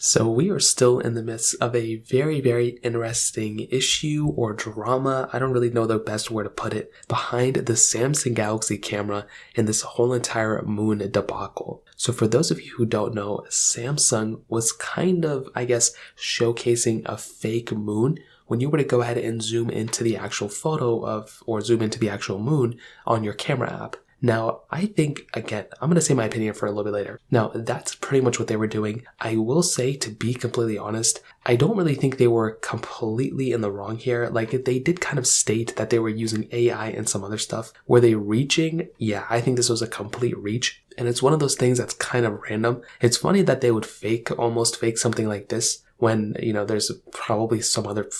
So we are still in the midst of a very, very interesting issue or drama. I don't really know the best word to put it behind the Samsung Galaxy camera and this whole entire moon debacle. So for those of you who don't know, Samsung was kind of, I guess, showcasing a fake moon when you were to go ahead and zoom into the actual photo of, or zoom into the actual moon on your camera app. Now, I think, again, I'm going to say my opinion for a little bit later. Now, that's pretty much what they were doing. I will say, to be completely honest, I don't really think they were completely in the wrong here. Like, they did kind of state that they were using AI and some other stuff. Were they reaching? Yeah, I think this was a complete reach. And it's one of those things that's kind of random. It's funny that they would almost fake something like this when, there's probably some other,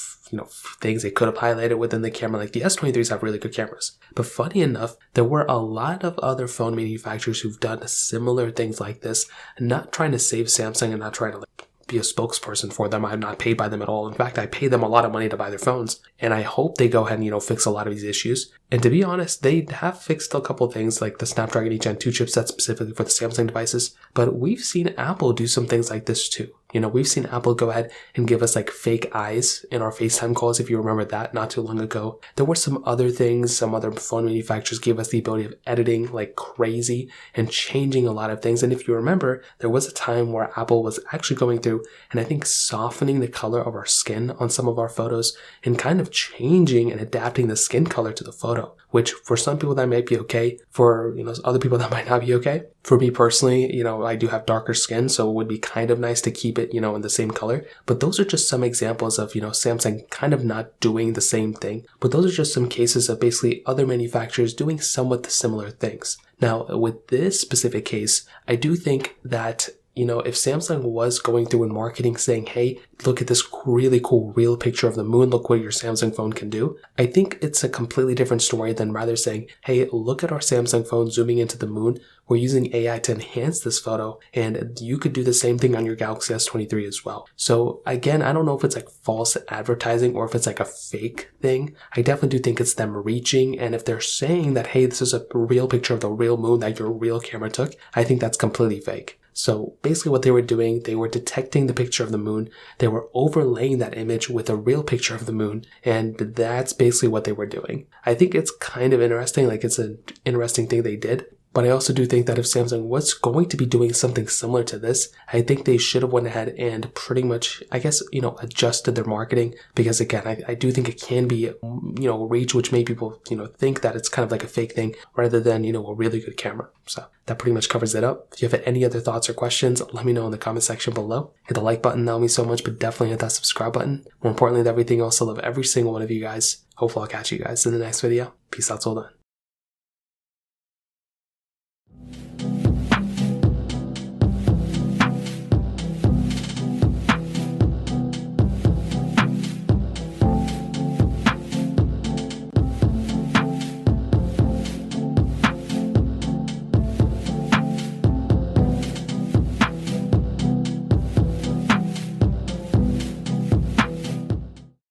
things they could have highlighted within the camera. Like the S23s have really good cameras. But funny enough, there were a lot of other phone manufacturers who've done similar things like this, not trying to save Samsung and not trying to be a spokesperson for them. I'm not paid by them at all. In fact, I pay them a lot of money to buy their phones, and I hope they go ahead and, fix a lot of these issues. And to be honest, they have fixed a couple of things like the Snapdragon 8 Gen 2 chipset specifically for the Samsung devices, but we've seen Apple do some things like this too. We've seen Apple go ahead and give us like fake eyes in our FaceTime calls, if you remember that not too long ago. There were some other things, some other phone manufacturers gave us the ability of editing like crazy and changing a lot of things. And if you remember, there was a time where Apple was actually going through and I think softening the color of our skin on some of our photos and kind of changing and adapting the skin color to the photo, which for some people that might be okay. For, other people that might not be okay. For me personally, I do have darker skin, so it would be kind of nice to keep it, in the same color. But those are just some examples of, Samsung kind of not doing the same thing. But those are just some cases of basically other manufacturers doing somewhat similar things. Now, with this specific case, I do think that if Samsung was going through in marketing saying, hey, look at this really cool real picture of the moon, look what your Samsung phone can do, I think it's a completely different story than rather saying, hey, look at our Samsung phone zooming into the moon. We're using AI to enhance this photo, and you could do the same thing on your Galaxy S23 as well. So again, I don't know if it's like false advertising or if it's like a fake thing. I definitely do think it's them reaching, and if they're saying that, hey, this is a real picture of the real moon that your real camera took, I think that's completely fake. So basically what they were doing, they were detecting the picture of the moon, they were overlaying that image with a real picture of the moon, and that's basically what they were doing. I think it's kind of interesting, like it's an interesting thing they did. But I also do think that if Samsung was going to be doing something similar to this, I think they should have went ahead and pretty much, I guess, adjusted their marketing. Because again, I do think it can be, reach, which made people, think that it's kind of like a fake thing rather than, a really good camera. So that pretty much covers it up. If you have any other thoughts or questions, let me know in the comment section below. Hit the like button, that would mean so much, but definitely hit that subscribe button. More importantly than everything else, I love every single one of you guys. Hopefully I'll catch you guys in the next video. Peace out till then.